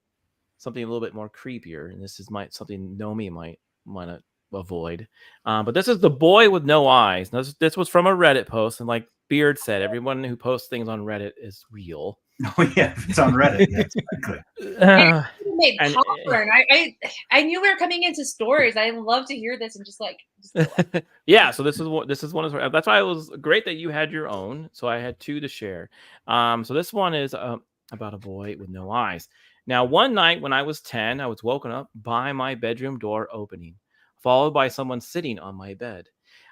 something a little bit more creepier, and this is something Nomi might want to avoid. But this is The Boy with No Eyes. Now, this was from a Reddit post, and like Beard said, everyone who posts things on Reddit is real. Oh yeah, it's on Reddit. Yeah, exactly. I knew we were coming into stories. I love to hear this and just yeah. So this is one of that's why it was great that you had your own. So I had two to share. So this one is about a boy with no eyes. Now, one night when I was 10, I was woken up by my bedroom door opening, followed by someone sitting on my bed.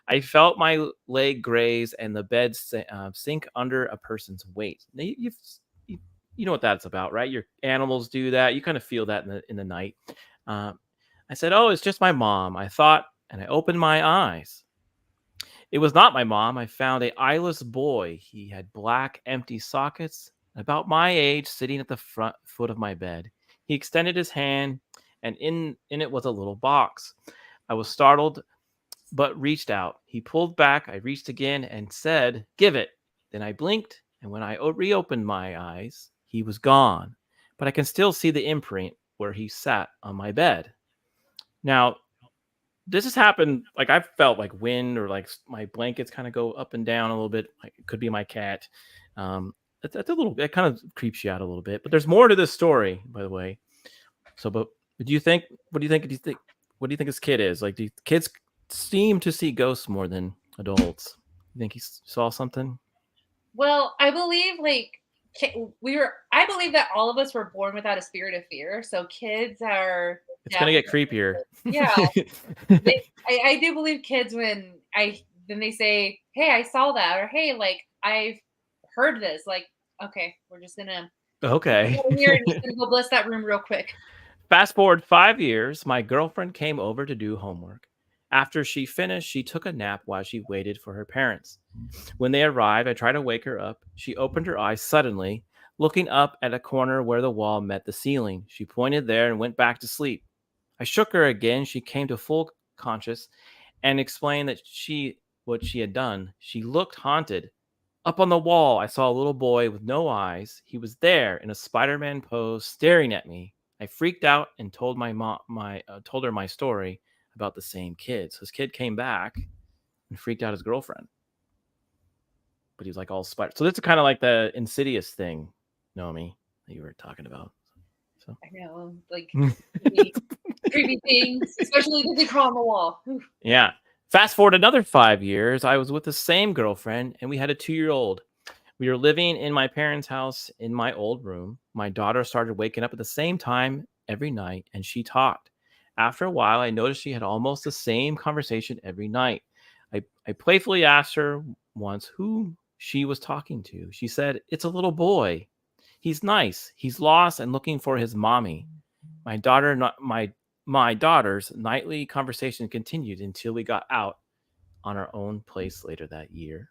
I felt my leg graze and the bed sink under a person's weight. Now, you know what that's about, right? Your animals do that. You kind of feel that in the night. I said, "Oh, it's just my mom," I thought, and I opened my eyes. It was not my mom. I found an eyeless boy. He had black, empty sockets, about my age, sitting at the front foot of my bed. He extended his hand, and in it was a little box. I was startled, but reached out. He pulled back. I reached again and said, "Give it." Then I blinked, and when I reopened my eyes, he was gone. But I can still see the imprint where he sat on my bed. Now, this has happened. Like I've felt like wind or like my blankets kind of go up and down a little bit. Like it could be my cat. That's a little. It kind of creeps you out a little bit. But there's more to this story, by the way. So, but do you think? What do you think? What do you think this kid is like? Do kids seem to see ghosts more than adults? You think he saw something? Well, I believe I believe that all of us were born without a spirit of fear. So kids are. It's gonna get creepier. Yeah, I do believe kids when they say, "Hey, I saw that," or "Hey, like I've heard this." Like, okay, we're just gonna Okay. here and just gonna go bless that room real quick. Fast forward 5 years, my girlfriend came over to do homework. After she finished, she took a nap while she waited for her parents. When they arrived, I tried to wake her up. She opened her eyes suddenly, looking up at a corner where the wall met the ceiling. She pointed there and went back to sleep. I shook her again. She came to full conscious and explained that what she had done. She looked haunted. Up on the wall, I saw a little boy with no eyes. He was there in a Spider-Man pose, staring at me. I freaked out and told told her my story about the same kid. So this kid came back and freaked out his girlfriend. But he was like all spider. So this is kind of like the Insidious thing, Nomi, that you were talking about. So I know, like creepy things, especially if they crawl on the wall. Oof. yeah. Fast forward another 5 years, I was with the same girlfriend and we had a 2-year-old. We were living in my parents' house in my old room. My daughter started waking up at the same time every night and she talked. After a while, I noticed she had almost the same conversation every night. I playfully asked her once who she was talking to. She said, "It's a little boy. He's nice. He's lost and looking for his mommy." My daughter's nightly conversation continued until we got out on our own place later that year.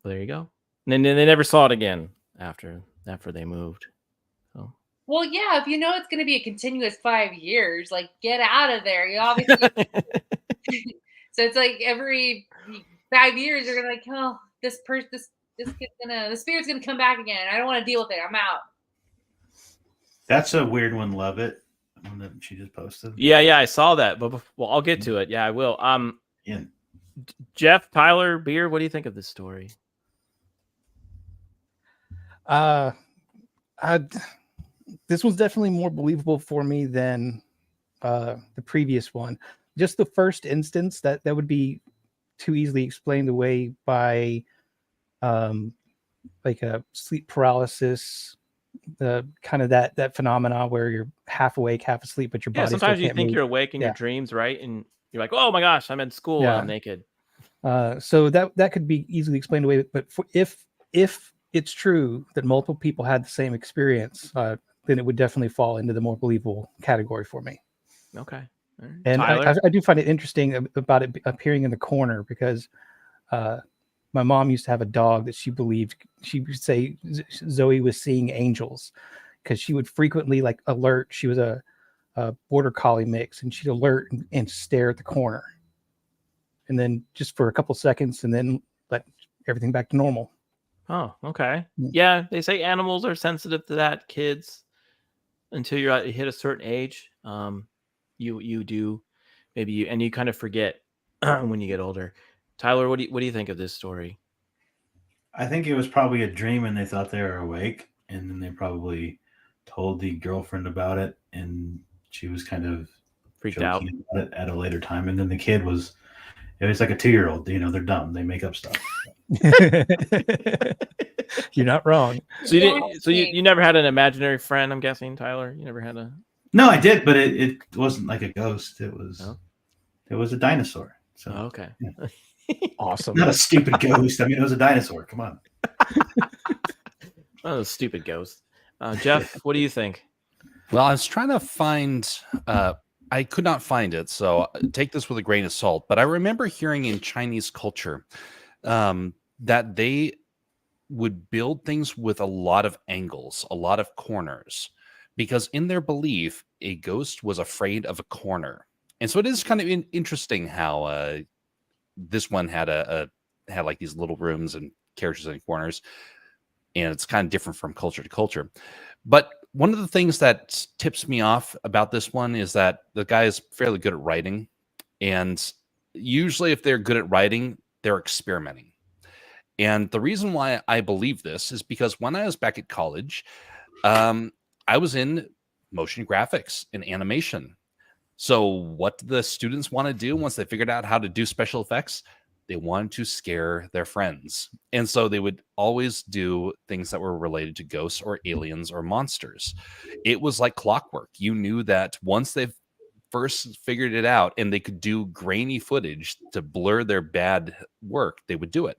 Well, there you go. And then they never saw it again after they moved. So Well, yeah, if you know it's going to be a continuous 5 years, like get out of there. You obviously. So it's like every 5 years you're gonna like, oh, this kid's the spirit's gonna come back again. I don't want to deal with it. I'm out. That's a weird one. Love it. One that she just posted. yeah, I saw that, but well, I'll get to it. Yeah, I will. Yeah. Jeff, Tyler, Beer, what do you think of this story? This one's definitely more believable for me than the previous one. Just the first instance that would be too easily explained away by like a sleep paralysis, the kind of that phenomena where you're half awake, half asleep, but your body. Sometimes you can't think move. you're awake in your dreams, right? And you're like, oh my gosh, I'm in school and I'm naked. So that could be easily explained away. But if it's true that multiple people had the same experience, then it would definitely fall into the more believable category for me. Okay. Right. And I do find it interesting about it appearing in the corner because my mom used to have a dog that she believed, she would say Zoe was seeing angels because she would frequently like alert. She was a border collie mix and she'd alert and stare at the corner. And then just for a couple seconds and then let everything back to normal. Oh, okay. Yeah, they say animals are sensitive to that, kids, until you hit a certain age. You do, maybe you kind of forget when you get older. Tyler, what do you think of this story? I think it was probably a dream and they thought they were awake, and then they probably told the girlfriend about it, and she was kind of freaked out about it at a later time. And then the kid was like a 2-year-old. You know, they're dumb. They make up stuff. You're not wrong. So you never had an imaginary friend, I'm guessing, Tyler? You never had a... No, I did, but it wasn't like a ghost. It was it was a dinosaur. So okay. Yeah. Awesome. Not a stupid ghost. I mean, it was a dinosaur. Come on. Oh, stupid ghost. Jeff, what do you think? Well, I was trying to find I could not find it, so take this with a grain of salt. But I remember hearing in Chinese culture that they would build things with a lot of angles, a lot of corners, because in their belief, a ghost was afraid of a corner. And so it is kind of interesting how this one had had like these little rooms and characters in corners, and it's kind of different from culture to culture. But one of the things that tips me off about this one is that the guy is fairly good at writing, and usually if they're good at writing, they're experimenting. And the reason why I believe this is because when I was back at college, I was in motion graphics and animation. So what did the students want to do once they figured out how to do special effects? They wanted to scare their friends. And so they would always do things that were related to ghosts or aliens or monsters. It was like clockwork. You knew that once they first figured it out and they could do grainy footage to blur their bad work, they would do it.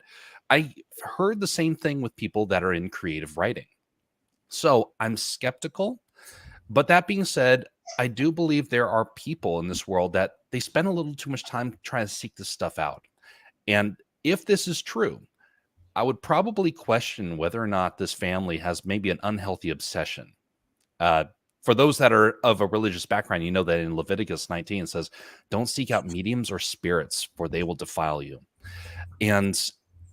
I heard the same thing with people that are in creative writing. So I'm skeptical. But that being said, I do believe there are people in this world that they spend a little too much time trying to seek this stuff out. And if this is true, I would probably question whether or not this family has maybe an unhealthy obsession. For those that are of a religious background, you know that in Leviticus 19 it says, don't seek out mediums or spirits, for they will defile you. And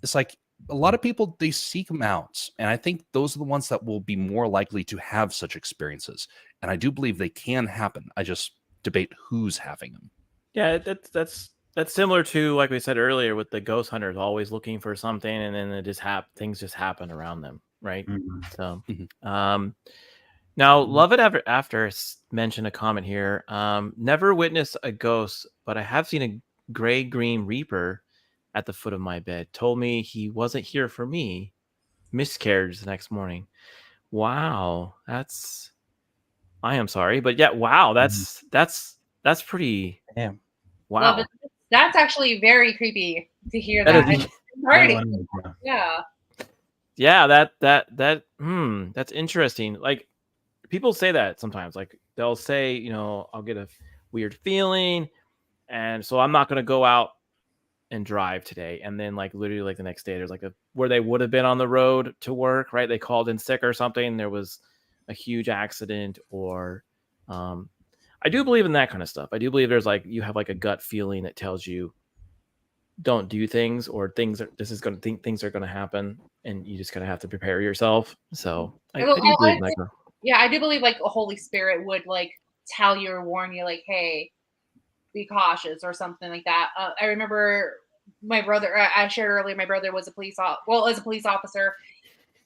it's like a lot of people, they seek them out. And I think those are the ones that will be more likely to have such experiences. And I do believe they can happen. I just debate who's having them. Yeah, that's similar to, like we said earlier, with the ghost hunters always looking for something, and then it just things just happen around them, right? Mhm. So, Mhm. now Love It After mentioned a comment here. Never witnessed a ghost, but I have seen a gray green reaper at the foot of my bed. Told me he wasn't here for me. Miscarriage the next morning. Wow, I am sorry, but yeah, wow, that's pretty. Damn. Wow. Love it. That's actually very creepy to hear That that. is- It's hard. That one, Yeah. Yeah, that's interesting. Like, people say that sometimes. Like, they'll say, I'll get a weird feeling, and so I'm not gonna go out and drive today. And then, like, literally, like, the next day, there's like where they would have been on the road to work, right? They called in sick or something. There was a huge accident, or I do believe in that kind of stuff. I do believe there's like, you have like a gut feeling that tells you don't do things, or things are going to happen, and you just kind of have to prepare yourself. So I do believe in that. Yeah, I do believe like a Holy Spirit would like tell you or warn you, like, hey, be cautious or something like that. I remember my brother, I shared earlier, my brother was a police officer.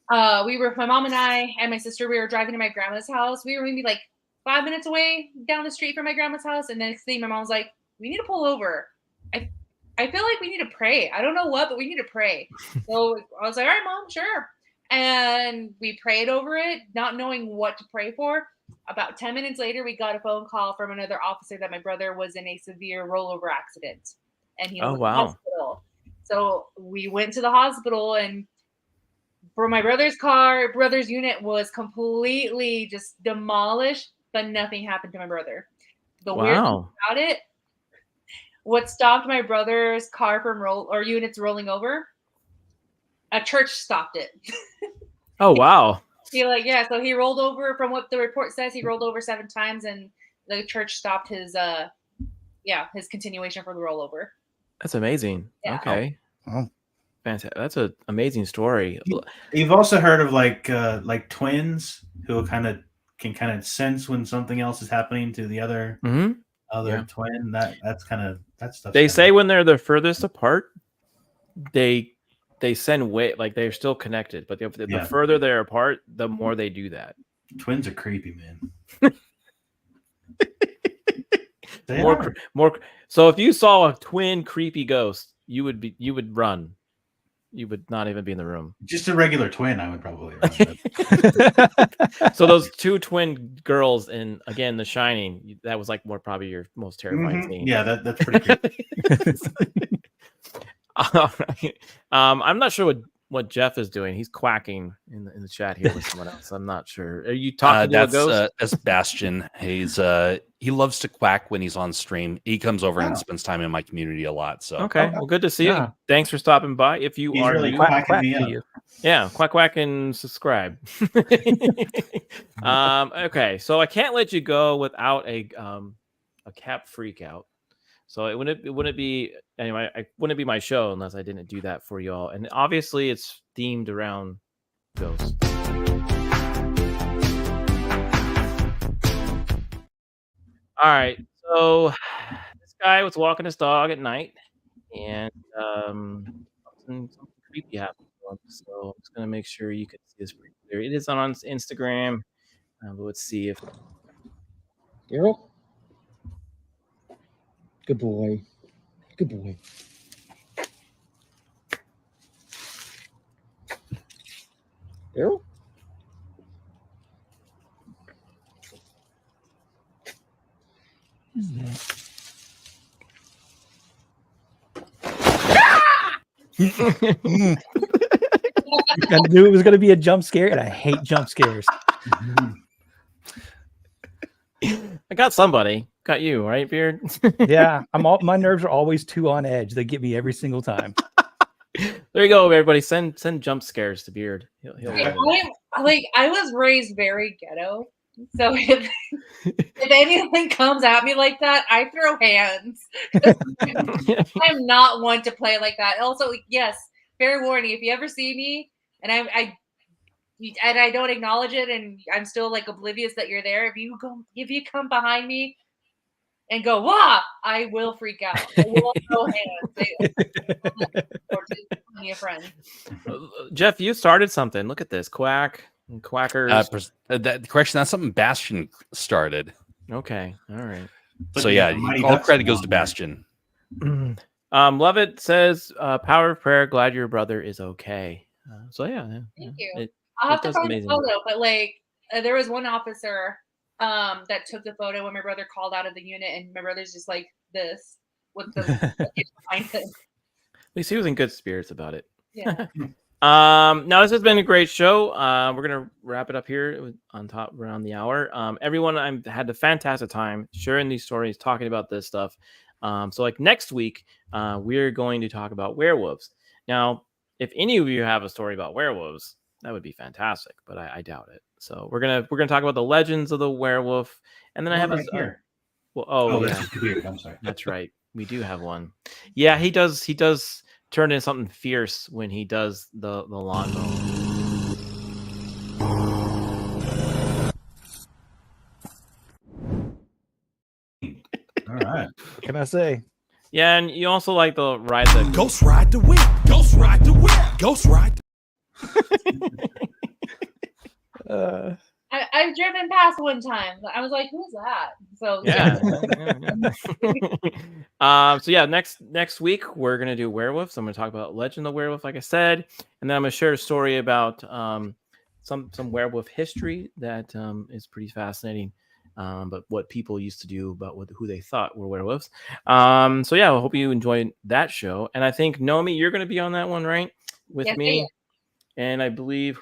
My mom and I and my sister, we were driving to my grandma's house. We were maybe like 5 minutes away down the street from my grandma's house. And the next thing, my mom was like, we need to pull over. I feel like we need to pray. I don't know what, but we need to pray. So I was like, all right, Mom, sure. And we prayed over it, not knowing what to pray for. About 10 minutes later, we got a phone call from another officer that my brother was in a severe rollover accident. And he was in the hospital. So we went to the hospital, and for my brother's unit was completely just demolished, but nothing happened to my brother. The weird thing about it, what stopped my brother's car from units rolling over? A church stopped it. Oh, wow. So he rolled over, from what the report says, he rolled over 7 times, and the church stopped his continuation for the rollover. That's amazing. Yeah. Okay. Oh. Fantastic. That's an amazing story. You've also heard of like twins who can kind of sense when something else is happening to the other twin. That stuff. They say when they're the furthest apart, they send like they're still connected, but the further they're apart, the more they do that. Twins are creepy, man. More. So if you saw a twin creepy ghost, you would run. You would not even be in the room. Just a regular twin, I would probably run. So those 2 twin girls in, again, The Shining, that was like probably your most terrifying scene. Yeah, that's pretty creepy. All right. I'm not sure what Jeff is doing. He's quacking in the chat here with someone else. I'm not sure. Are you talking to a ghost? That's Bastion. He loves to quack when he's on stream. He comes over and spends time in my community a lot. So okay, well, good to see you. Thanks for stopping by. If you are really new, quack me up. Yeah, quack and subscribe. Okay, so I can't let you go without a a cap freak out. So it wouldn't be anyway. I wouldn't be my show unless I didn't do that for y'all. And obviously, it's themed around ghosts. All right. So this guy was walking his dog at night, and something creepy happened to him. So I'm just gonna make sure you can see this pretty clear. It is on Instagram. But let's see if Daryl? Good boy. Good boy. Daryl? Who's that? I knew it was going to be a jump scare, and I hate jump scares. I got somebody. Got you, right, Beard? Yeah, my nerves are always too on edge. They get me every single time. There you go, everybody. Send jump scares to Beard. He'll love it. I was raised very ghetto. So if anything comes at me like that, I throw hands. I'm not one to play like that. Also, yes, fair warning, if you ever see me and I don't acknowledge it and I'm still like oblivious that you're there, if you come behind me and go, wah, I will freak out. I will throw hands. Plenty of friends. Jeff, you started something. Look at this. Quackers. That correction, that's something Bastion started. Okay. All right. But So yeah, all credit goes to Bastion. Love it says power of prayer, glad your brother is okay. So yeah. Thank you. It I'll have to does find amazing. the photo, but like there was one officer that took the photo when my brother called out of the unit, and my brother's just like this with the behind him. At least he was in good spirits about it. Yeah. Now this has been a great show. We're gonna wrap it up here on top around the hour. Everyone, I had a fantastic time sharing these stories, talking about this stuff. So like next week, we're going to talk about werewolves. Now, if any of you have a story about werewolves, that would be fantastic, but I doubt it. So we're gonna talk about the legends of the werewolf, and then I have here. Well, That's yeah, just weird. I'm sorry. that's right. We do have one. Yeah, he does turn into something fierce when he does the lawn mow. All right. What can I say? Yeah, and you also like the ride the Ghost ride the whip. Ghost ride the whip. Ghost ride. I've driven past one time. I was like, "Who's that?" So yeah. So yeah, next week we're gonna do werewolves. I'm gonna talk about Legend of the Werewolf, like I said, and then I'm gonna share a story about some werewolf history that is pretty fascinating. But what people used to do about who they thought were werewolves. So yeah, I hope you enjoyed that show. And I think Nomi, you're gonna be on that one, right? With Yes, I me. am. And I believe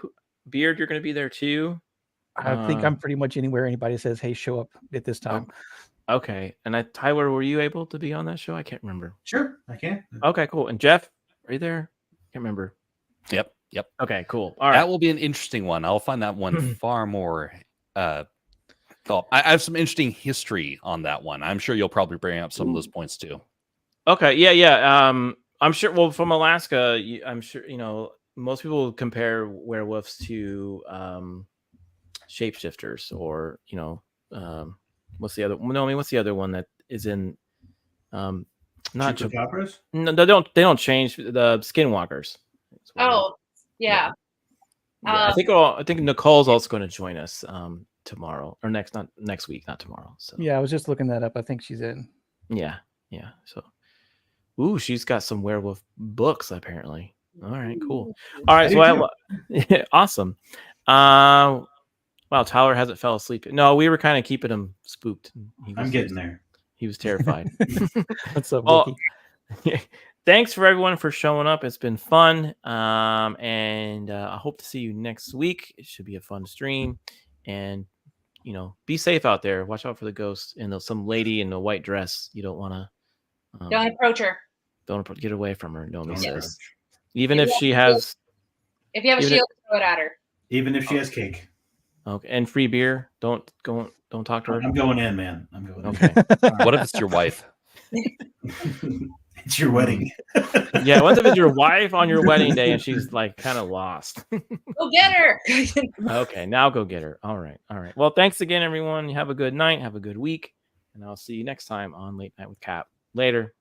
Beard, you're gonna be there too. I think I'm pretty much anywhere anybody says, "Hey, show up at this time." Okay. And Tyler, were you able to be on that show? I can't remember. Sure, I can. Okay, cool. And Jeff, are you there? Can't remember. Yep. Okay, cool. All right. That will be an interesting one. I'll find that one far more. I have some interesting history on that one. I'm sure you'll probably bring up some of those points too. Okay. Yeah. I'm sure. Well, from Alaska, I'm sure most people compare werewolves to shapeshifters, or what's the other? No, I mean, what's the other one that is in? Not Chupacabras? No, they don't change the skinwalkers. Oh, yeah. Yeah, I think Nicole's also going to join us tomorrow or not next week, not tomorrow. So Yeah, I was just looking that up. I think she's in. yeah. So, she's got some werewolf books apparently. All right, cool. All right, so awesome. Wow, Tyler hasn't fell asleep. No, we were kind of keeping him spooked. I'm getting there. He was terrified. What's up, Well, Wookie? thanks for everyone for showing up. It's been fun. And I hope to see you next week. It should be a fun stream. And, be safe out there. Watch out for the ghosts and some lady in a white dress. You don't want to. Don't approach her. Don't get away from her. Nomi Don't says. approach. Even if she has. If you have a Even shield, throw it at her. Even if she has cake. Okay, and free beer. Don't talk to her. I'm going in, man. I'm going Okay. What if it's your wife? in. It's your wedding. Yeah, what if it's your wife on your wedding day and she's like kind of lost? Go get her. Okay, now go get her. All right. Well, thanks again, everyone. Have a good night. Have a good week. And I'll see you next time on Late Night with Cap. Later.